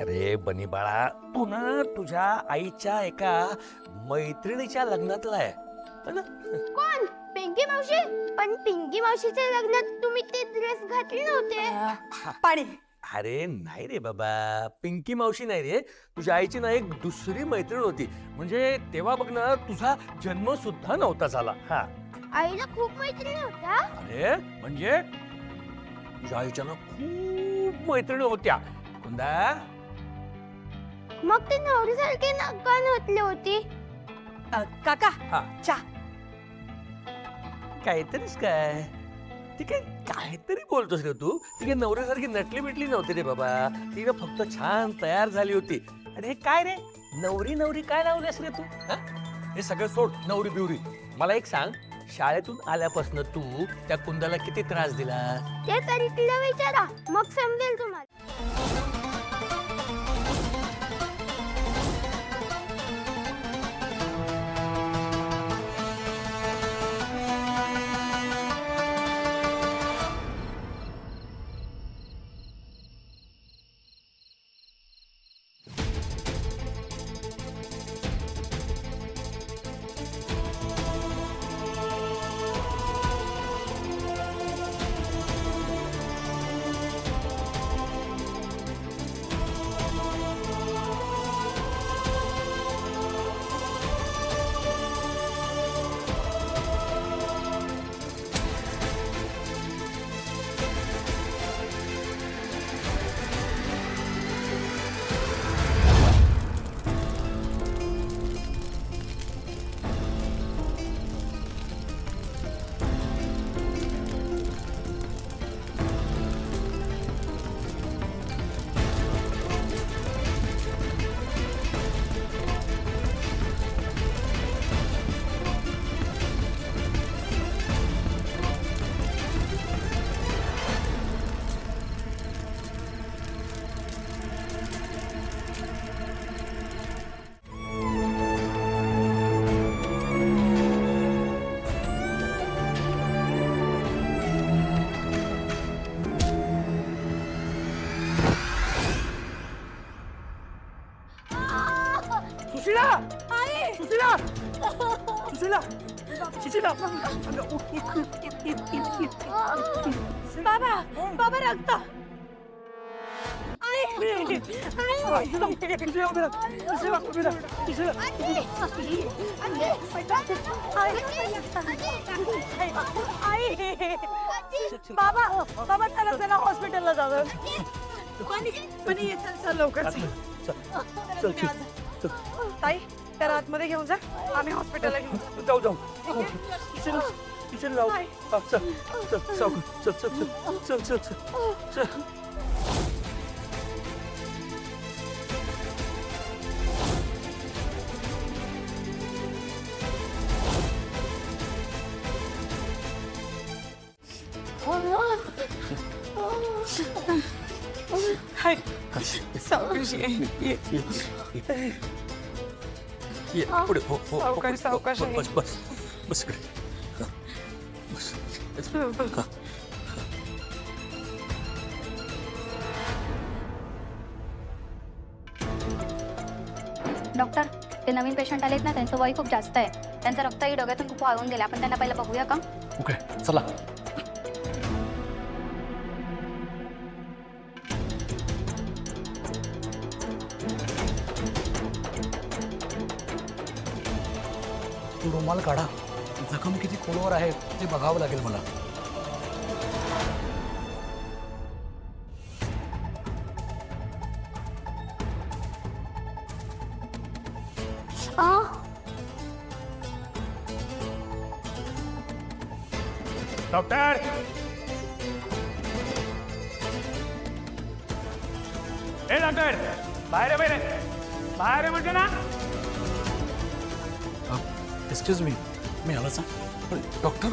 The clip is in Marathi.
अरे बनी बाळा, तू ना तुझ्या आईच्या एका मैत्रिणीच्या लग्नातला आहे है ना? कोण? पिंकी मावशी? पण पिंकी मावशीच्या लग्नात तुम्ही ते ड्रेस घातले नव्हते. पाणी. अरे नाही रे बाबा, पिंकी मावशी नाही रे, तुझ्या आईची ना एक दुसरी मैत्रीण होती. म्हणजे तेव्हा बघ ना, तुझा जन्म सुद्धा नव्हता झाला. हा आईला खूप मैत्रिणी होत्या. अरे म्हणजे तुझ्या आईच्या ना खूप मैत्रिणी होत्या. कुंदा, मग ते नवरीसारखे का नटले होती? काका हा. चहा. काहीतरीच काय ती काय काहीतरी बोलतोस रे तू. ती काय नवऱ्यासारखी नटली बिटली नव्हती रे बाबा. ती ना फक्त छान तयार झाली होती. अरे हे काय रे, नवरी नवरी काय लावलीस रे तू? हा? हे सगळं सोड, नवरी बिवरी. मला एक सांग, शाळेतून आल्यापासून तू त्या कुंदाला किती त्रास दिला? ते तरी तिला विचारा, मग समजेल तुम्हाला. सुशीला, आई. सुशीला, सुशीला, सुशीला. बाबा बाबा रक्त. आई. बाबा बाबा चला चला हॉस्पिटलला जाऊया. पण चल लवकर. चल चल ताई त्याला आतमध्ये घेऊन जा, आम्ही हॉस्पिटलला घेऊन जाऊ. जाऊ जाऊ. किचन किचन जाऊ. हा, चल चल सावकाश. चल चल चल चल चल चल. हाय सावकाश ये पुढे. हो हो. सावकाश, सावकाश आहे. बस बस बस इकडे. हा, बस. हा. डॉक्टर, ते नवीन पेशंट आलेत ना, त्यांचं वय खूप जास्त आहे. त्यांचं रक्तही डोक्यातून खूप वाळून गेलं. आपण त्यांना पहिलं बघूया का? ओके चला. तू रुमाल काढा. जखम किती खोलवर आहे ते बघावं लागेल मला. डॉक्टर, ए डॉक्टर, बाहेर आहे, बाहेर आहे, बाहेर आहे म्हणते ना. एक्सक्यूज मी आलाच. पण डॉक्टर